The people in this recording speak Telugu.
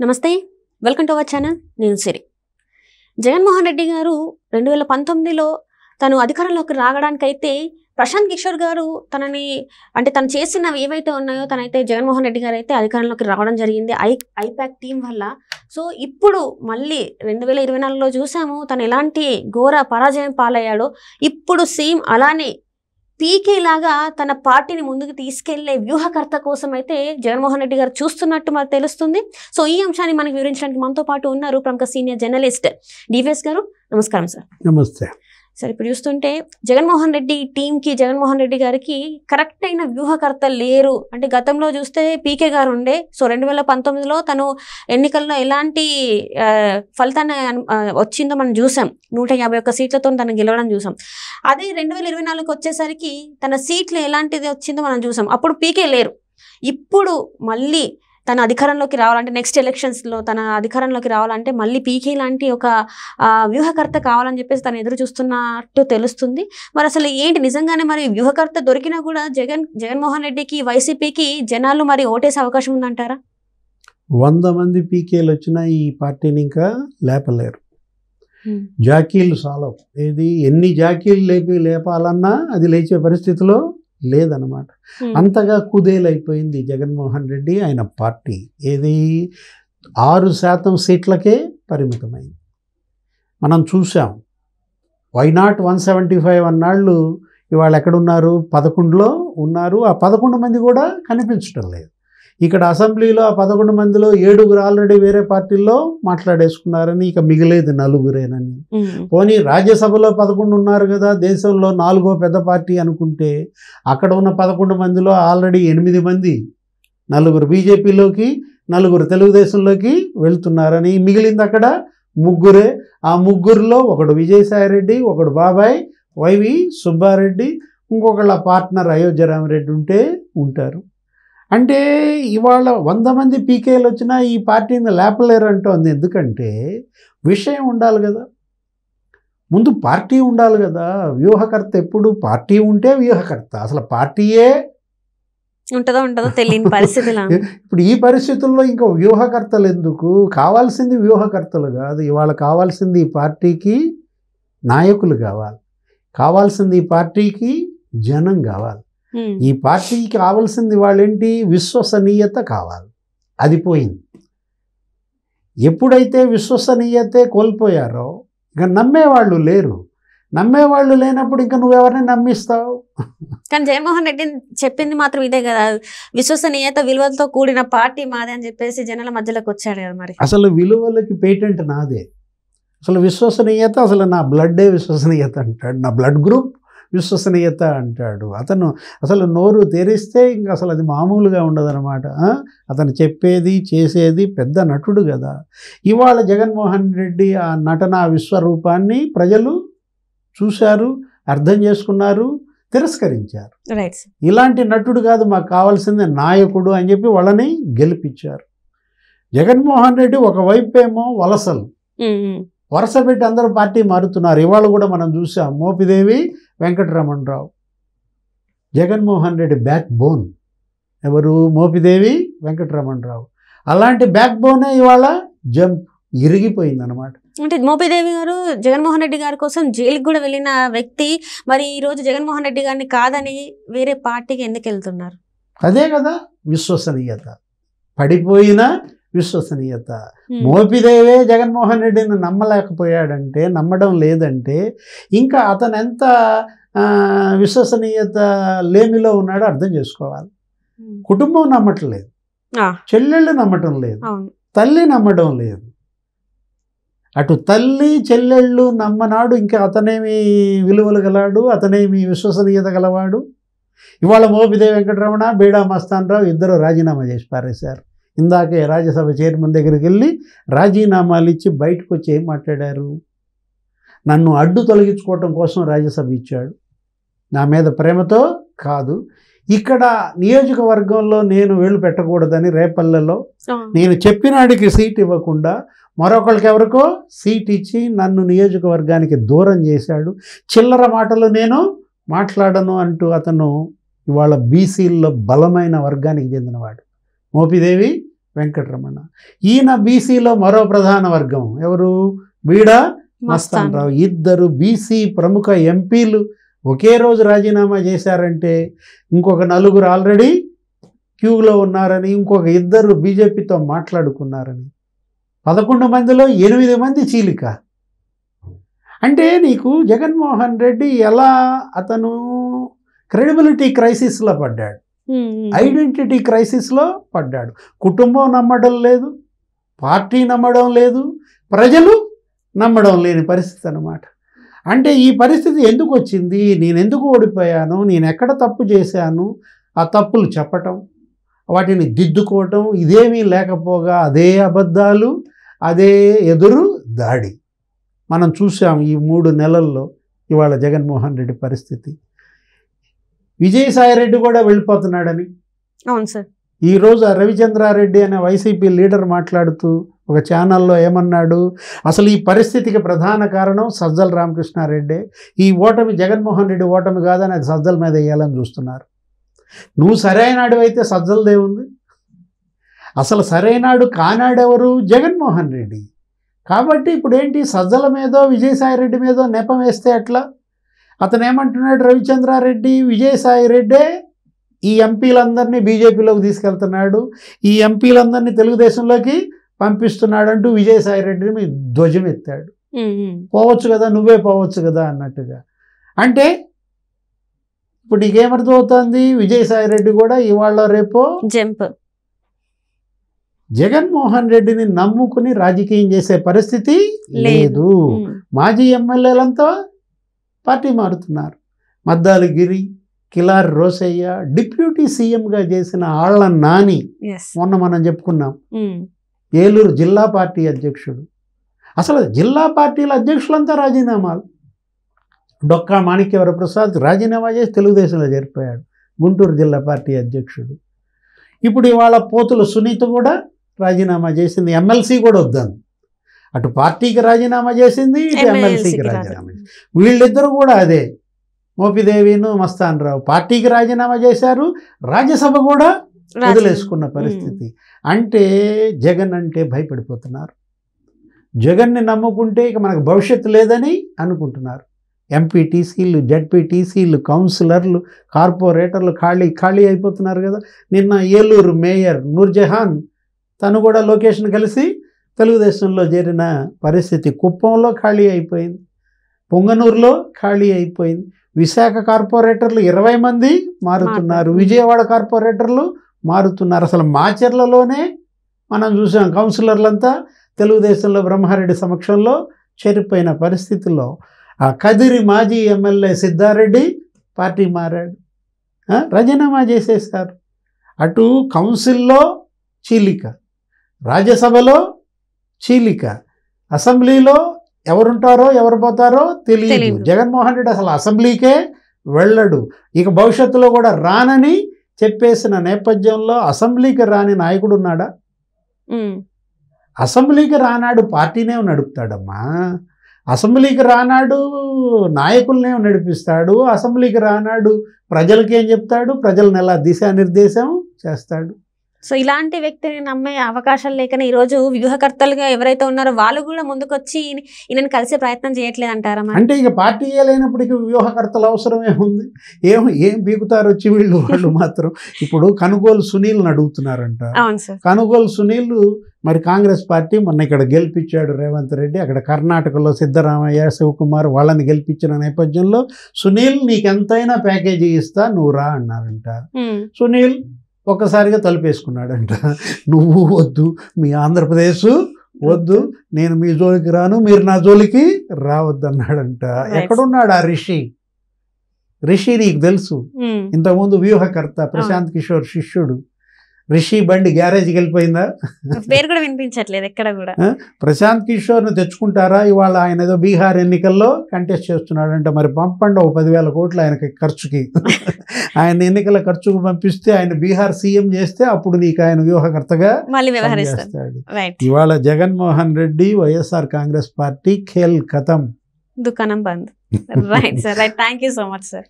నమస్తే, వెల్కమ్ టు అవర్ ఛానల్. నేను సిరి. జగన్మోహన్ రెడ్డి గారు 2019లో తను అధికారంలోకి రావడానికైతే ప్రశాంత్ కిషోర్ గారు తను చేసినవి ఏవైతే ఉన్నాయో తనైతే జగన్మోహన్ రెడ్డి గారు అయితే అధికారంలోకి రావడం జరిగింది ఐపాక్ టీం వల్ల. సో ఇప్పుడు మళ్ళీ 2024లో చూసాము తను ఎలాంటి ఘోర పరాజయం పాలయ్యాడో. ఇప్పుడు సేమ్ అలానే పీకే లాగా తన పార్టీని ముందుకు తీసుకెళ్లే వ్యూహకర్త కోసం అయితే జగన్మోహన్ రెడ్డి గారు చూస్తున్నట్టు మనకు తెలుస్తుంది. సో ఈ అంశాన్ని మనకు వివరించడానికి మనతో పాటు ఉన్నారు ప్రముఖ సీనియర్ జర్నలిస్ట్ డివిఎస్ గారు. నమస్కారం సార్. నమస్తే సార్. ఇప్పుడు చూస్తుంటే జగన్మోహన్ రెడ్డి టీంకి, జగన్మోహన్ రెడ్డి గారికి కరెక్ట్ అయిన వ్యూహకర్త లేరు. అంటే గతంలో చూస్తే పీకే గారు ఉండే. సో 2019లో తను ఎన్నికల్లో ఎలాంటి ఫలితాన్ని వచ్చిందో మనం చూసాం. 151 సీట్లతో తను గెలవడం చూసాం. అదే 2024కి వచ్చేసరికి తన సీట్లు ఎలాంటిది వచ్చిందో మనం చూసాం. అప్పుడు పీకే లేరు. ఇప్పుడు మళ్ళీ తన అధికారంలోకి రావాలంటే, నెక్స్ట్ ఎలక్షన్స్లో తన అధికారంలోకి రావాలంటే మళ్ళీ పీకే లాంటి ఒక వ్యూహకర్త కావాలని చెప్పేసి తను ఎదురు చూస్తున్నట్టు తెలుస్తుంది. మరి అసలు ఏంటి నిజంగానే మరి వ్యూహకర్త దొరికినా కూడా జగన్మోహన్ రెడ్డికి, వైసీపీకి జనాలు మరి ఓటేసే అవకాశం ఉందంటారా? 100 మంది పీకేలు వచ్చినా ఈ పార్టీని ఇంకా లేపలేరు. జాకీలు సాలవు. ఏది ఎన్ని జాకీలు లేపాలన్నా అది లేచే పరిస్థితిలో లేదన్నమాట. అంతగా కుదేలైపోయింది జగన్మోహన్ రెడ్డి ఆయన పార్టీ. ఏది 6% సీట్లకే పరిమితమైంది. మనం చూసాం. వైనాట్ 175 అన్నాళ్ళు ఇవాళ ఎక్కడున్నారు? 11లో ఉన్నారు. ఆ 11 మంది కూడా కనిపించడం లేదు. ఇక్కడ అసెంబ్లీలో ఆ 11 మందిలో 7 ఆల్రెడీ వేరే పార్టీల్లో మాట్లాడేసుకున్నారని, ఇక మిగిలేదు 4 పోనీ రాజ్యసభలో 11 ఉన్నారు కదా, దేశంలో 4వ పెద్ద పార్టీ అనుకుంటే అక్కడ ఉన్న 11 మందిలో ఆల్రెడీ 8 మంది, 4 బీజేపీలోకి, 4 తెలుగుదేశంలోకి వెళ్తున్నారని, మిగిలింది అక్కడ 3. ఆ 3లో ఒకడు విజయసాయిరెడ్డి, ఒకడు బాబాయ్ వైవి సుబ్బారెడ్డి, ఇంకొకళ్ళ పార్ట్నర్ అయోధ్యరామరెడ్డి ఉంటారు. అంటే ఇవాళ 100 మంది పీకేలు వచ్చినా ఈ పార్టీని లేపలేరు అంటోంది. ఎందుకంటే విషయం ఉండాలి కదా, ముందు పార్టీ ఉండాలి కదా. వ్యూహకర్త ఎప్పుడు పార్టీ ఉంటే వ్యూహకర్త. అసలు పార్టీయే ఉంటుందో తెలియని పరిస్థితులు. ఇప్పుడు ఈ పరిస్థితుల్లో ఇంకా వ్యూహకర్తలు ఎందుకు? కావాల్సింది వ్యూహకర్తలు కాదు. ఇవాళ కావాల్సింది ఈ పార్టీకి నాయకులు కావాలి, కావాల్సింది ఈ పార్టీకి జనం కావాలి. ఈ పార్టీకి కావాల్సింది వాళ్ళేంటి? విశ్వసనీయత కావాలి. అది పోయింది. ఎప్పుడైతే విశ్వసనీయతే కోల్పోయారో ఇక నమ్మేవాళ్ళు లేరు. నమ్మేవాళ్ళు లేనప్పుడు ఇంకా నువ్వెవరిని నమ్మిస్తావు? కానీ జగన్మోహన్ రెడ్డి చెప్పింది మాత్రం ఇదే కదా, విశ్వసనీయత విలువలతో కూడిన పార్టీ మాదే అని చెప్పేసి జనాల మధ్యలోకి వచ్చాడు కదా. మరి అసలు విలువలకి పేటెంట్ నాదే. అసలు విశ్వసనీయత, అసలు నా బ్లడ్డే విశ్వసనీయత అంటాడు, నా బ్లడ్ గ్రూప్ విశ్వసనీయత అంటాడు. అతను అసలు నోరు తెరిస్తే ఇంకా అసలు అది మామూలుగా ఉండదన్నమాట. అతను చెప్పేది చేసేది పెద్ద నటుడు కదా. ఇవాళ జగన్మోహన్ రెడ్డి ఆ నటన విశ్వరూపాన్ని ప్రజలు చూశారు, అర్థం చేసుకున్నారు, తిరస్కరించారు. ఇలాంటి నటుడు కాదు మాకు కావాల్సింది నాయకుడు అని చెప్పి వాళ్ళని గెలిపించారు. జగన్మోహన్ రెడ్డి ఒకవైపు ఏమో వలసలు, వరుస పెట్టి అందరూ పార్టీ మారుతున్నారు. ఇవాళ కూడా మనం చూసాం. మోపిదేవి వెంకటరమణరావు, జగన్మోహన్ రెడ్డి బ్యాక్ బోన్ ఎవరు? మోపిదేవి వెంకటరమణరావు. అలాంటి బ్యాక్ బోనే ఇవాళ జంప్ ఇరిగిపోయిందన్నమాట. అంటే మోపిదేవి గారు జగన్మోహన్ రెడ్డి గారి కోసం జైలుకి కూడా వెళ్ళిన వ్యక్తి. మరి ఈరోజు జగన్మోహన్ రెడ్డి గారిని కాదని వేరే పార్టీకి ఎందుకు వెళ్తున్నారు? అదే కదా విశ్వసనీయత. పడిపోయిన విశ్వసనీయత. మోపిదేవే జగన్మోహన్ రెడ్డిని నమ్మలేకపోయాడంటే, నమ్మడం లేదంటే ఇంకా అతను ఎంత విశ్వసనీయత లేమిలో ఉన్నాడో అర్థం చేసుకోవాలి. కుటుంబం నమ్మటం లేదు, చెల్లెళ్ళు నమ్మటం లేదు, తల్లి నమ్మడం లేదు. అటు తల్లి చెల్లెళ్ళు నమ్మనాడు ఇంకా అతనేమి విలువలు గలవాడు, అతనేమి విశ్వసనీయత గలవాడు. ఇవాళ మోపిదేవి వెంకటరమణ, బీడా మస్తానరావు ఇద్దరు రాజీనామా చేసి పారేశారు. ఇందాకే రాజ్యసభ చైర్మన్ దగ్గరికి వెళ్ళి రాజీనామాలు ఇచ్చి బయటకు వచ్చి ఏం మాట్లాడారు? నన్ను అడ్డు తొలగించుకోవటం కోసం రాజ్యసభ ఇచ్చాడు, నా మీద ప్రేమతో కాదు. ఇక్కడ నియోజకవర్గంలో నేను వేలు పెట్టకూడదని రేపల్లెలో నేను చెప్పినాడికి సీట్ ఇవ్వకుండా మరొకరికి ఎవరికో సీట్ ఇచ్చి నన్ను నియోజకవర్గానికి దూరం చేశాడు. చిల్లర మాటలు నేను మాట్లాడను అంటూ అతను ఇవాళ బీసీల్లో బలమైన వర్గానికి చెందినవాడు. మోపిదేవి వెంకటరమణ. ఈయన బీసీలో మరో ప్రధాన వర్గం ఎవరు? బీడ మస్తాన్ రావు. ఇద్దరు బీసీ ప్రముఖ ఎంపీలు ఒకే రోజు రాజీనామా చేశారంటే ఇంకొక నలుగురు ఆల్రెడీ క్యూలో ఉన్నారని, ఇంకొక ఇద్దరు బీజేపీతో మాట్లాడుకున్నారని. 11 మందిలో 8 మంది చీలిక. అంటే నీకు జగన్మోహన్ రెడ్డి ఎలా అతను క్రెడిబిలిటీ క్రైసిస్లో పడ్డాడు, ఐడెంటిటీ క్రైసిస్లో పడ్డాడు. కుటుంబం నమ్మడం లేదు, పార్టీ నమ్మడం లేదు, ప్రజలు నమ్మడం లేని పరిస్థితి అన్నమాట. అంటే ఈ పరిస్థితి ఎందుకు వచ్చింది, నేను ఎందుకు ఓడిపోయాను, నేను ఎక్కడ తప్పు చేశాను, ఆ తప్పులు చెప్పటం, వాటిని దిద్దుకోవటం, ఇదేమీ లేకపోగా అదే అబద్ధాలు, అదే ఎదురు దాడి మనం చూసాం ఈ 3 నెలల్లో. ఇవాళ జగన్మోహన్ రెడ్డి పరిస్థితి. విజయసాయిరెడ్డి కూడా వెళ్ళిపోతున్నాడని అవును సార్. ఈరోజు రవిచంద్రారెడ్డి అనే వైసీపీ లీడర్ మాట్లాడుతూ ఒక ఛానల్లో ఏమన్నాడు, అసలు ఈ పరిస్థితికి ప్రధాన కారణం సజ్జల రామకృష్ణారెడ్డి. ఈ ఓటమి జగన్మోహన్ రెడ్డి ఓటమి కాదని అది సజ్జల మీద వేయాలని చూస్తున్నారు. నువ్వు సరైనాడు అయితే సజ్జలదేముంది, అసలు సరైనాడు కానాడెవరు? జగన్మోహన్ రెడ్డి. కాబట్టి ఇప్పుడు ఏంటి, సజ్జల మీదో విజయసాయిరెడ్డి మీదో నెపం వేస్తే ఎట్లా? అతను ఏమంటున్నాడు, రవిచంద్రారెడ్డి విజయసాయిరెడ్డే ఈ ఎంపీలందరినీ బీజేపీలోకి తీసుకెళ్తున్నాడు, ఈ ఎంపీలందరినీ తెలుగుదేశంలోకి పంపిస్తున్నాడంటూ విజయసాయిరెడ్డిని మీ ధ్వజం ఎత్తాడు. పోవచ్చు కదా, నువ్వే పోవచ్చు కదా అన్నట్టుగా. అంటే ఇప్పుడు నీకేమర్థమవుతుంది, విజయసాయిరెడ్డి కూడా ఇవాళ రేపో జంప్ జగన్మోహన్ రెడ్డిని నమ్ముకుని రాజకీయం చేసే పరిస్థితి లేదు. మాజీ ఎమ్మెల్యేలంతా పార్టీ మారుతున్నారు. మద్దాలి గిరి, కిలారి రోసయ్య, డిప్యూటీ సీఎంగా చేసిన ఆళ్ల నాని, మొన్న మనం చెప్పుకున్నాం, ఏలూరు జిల్లా పార్టీ అధ్యక్షుడు. అసలు జిల్లా పార్టీల అధ్యక్షులంతా రాజీనామాలు. డొక్కా మాణిక్యవరప్రసాద్ రాజీనామా చేసి తెలుగుదేశంలో చేరిపోయాడు, గుంటూరు జిల్లా పార్టీ అధ్యక్షుడు. ఇప్పుడు ఇవాళ పోతుల సునీత కూడా రాజీనామా చేసింది, ఎమ్మెల్సీ కూడా వద్దాను. అటు పార్టీకి రాజీనామా చేసింది, ఇటు ఎమ్మెల్సీకి రాజీనామా చేసింది. వీళ్ళిద్దరూ కూడా అదే, మోపిదేవిను మస్తాన్ రావు పార్టీకి రాజీనామా చేశారు, రాజ్యసభ కూడా వదిలేసుకున్న పరిస్థితి. అంటే జగన్ అంటే భయపడిపోతున్నారు. జగన్ని నమ్ముకుంటే ఇక మనకు భవిష్యత్తు లేదని అనుకుంటున్నారు. ఎంపీటీసీలు, జడ్పీటీసీలు, కౌన్సిలర్లు, కార్పొరేటర్లు ఖాళీ అయిపోతున్నారు కదా. నిన్న ఏలూరు మేయర్ నూర్జహాన్ తను కూడా లొకేషన్ కలిసి తెలుగుదేశంలో చేరిన పరిస్థితి. కుప్పంలో ఖాళీ అయిపోయింది, పొంగనూరులో ఖాళీ అయిపోయింది. విశాఖ కార్పొరేటర్లు 20 మంది మారుతున్నారు, విజయవాడ కార్పొరేటర్లు మారుతున్నారు. అసలు మాచర్లలోనే మనం చూసాం, కౌన్సిలర్లంతా తెలుగుదేశంలో బ్రహ్మారెడ్డి సమక్షంలో చేరిపోయిన పరిస్థితుల్లో ఆ కదిరి మాజీ ఎమ్మెల్యే సిద్ధారెడ్డి పార్టీ మారాడు, రాజీనామా చేసేశారు. అటు కౌన్సిల్లో చీలిక, రాజ్యసభలో చీలిక, అసెంబ్లీలో ఎవరుంటారో ఎవరు పోతారో తెలియదు. జగన్మోహన్ రెడ్డి అసలు అసెంబ్లీకే వెళ్ళడు, ఇక భవిష్యత్తులో కూడా రానని చెప్పేసిన నేపథ్యంలో అసెంబ్లీకి రాని నాయకుడు ఉన్నాడా? అసెంబ్లీకి రానాడు పార్టీనే నడుపుతాడమ్మా, అసెంబ్లీకి రానాడు నాయకులనే నడిపిస్తాడు, అసెంబ్లీకి రానాడు ప్రజలకి ఏం చెప్తాడు, ప్రజలను ఎలా దిశానిర్దేశం చేస్తాడు. సో ఇలాంటి వ్యక్తిని నమ్మే అవకాశాలు లేకనే ఈరోజు వ్యూహకర్తలుగా ఎవరైతే ఉన్నారో వాళ్ళు కూడా ముందుకొచ్చి ఈయనని కలిసే ప్రయత్నం చేయట్లేదు అంటారా? అంటే ఇక పార్టీ లేనప్పటికీ వ్యూహకర్తలు అవసరమే ఉంది. ఏం బీగుతారు వచ్చి వాళ్ళు మాత్రం. ఇప్పుడు కనుగోలు సునీల్ని అడుగుతున్నారంట. అవును సార్. కనుగోలు సునీల్ మరి కాంగ్రెస్ పార్టీ మొన్న ఇక్కడ గెలిపించాడు రేవంత్ రెడ్డి, అక్కడ కర్ణాటకలో సిద్ధరామయ్య, శివకుమార్ వాళ్ళని గెలిపించిన నేపథ్యంలో సునీల్ నీకెంతైనా ప్యాకేజీ ఇస్తా నువ్వు రా అన్నారంట. సునీల్ ఒక్కసారిగా తలుపేసుకున్నాడంట, నువ్వు వద్దు, మీ ఆంధ్రప్రదేశ్ వద్దు, నేను మీ జోలికి రాను, మీరు నా జోలికి రావద్దు అన్నాడంట. ఎక్కడున్నాడు ఆ రిషి నీకు తెలుసు, ఇంతకుముందు వ్యూహకర్త ప్రశాంత్ కిషోర్ శిష్యుడు. రిషి బండి గ్యారేజ్కి వెళ్ళిపోయిందా? పేరు కూడా వినిపించట్లేదు ఎక్కడ కూడా. ప్రశాంత్ కిషోర్ను తెచ్చుకుంటారా? ఇవాళ ఆయన ఏదో బీహార్ ఎన్నికల్లో కంటెస్ట్ చేస్తున్నాడంట, మరి పంపండి ఒక 10,000 కోట్లు ఆయనకి ఖర్చుకి. ఆయన ఎన్నికల ఖర్చుకు పంపిస్తే ఆయన బీహార్ సీఎం చేస్తే అప్పుడు నీకు ఆయన వ్యూహకర్తగా వ్యవహరిస్తాడు. ఇవాళ జగన్మోహన్ రెడ్డి వైఎస్ఆర్ కాంగ్రెస్ పార్టీ ఖేల్ ఖతం, దుకాణం బంద్. Right sir, right. Thank you so much sir.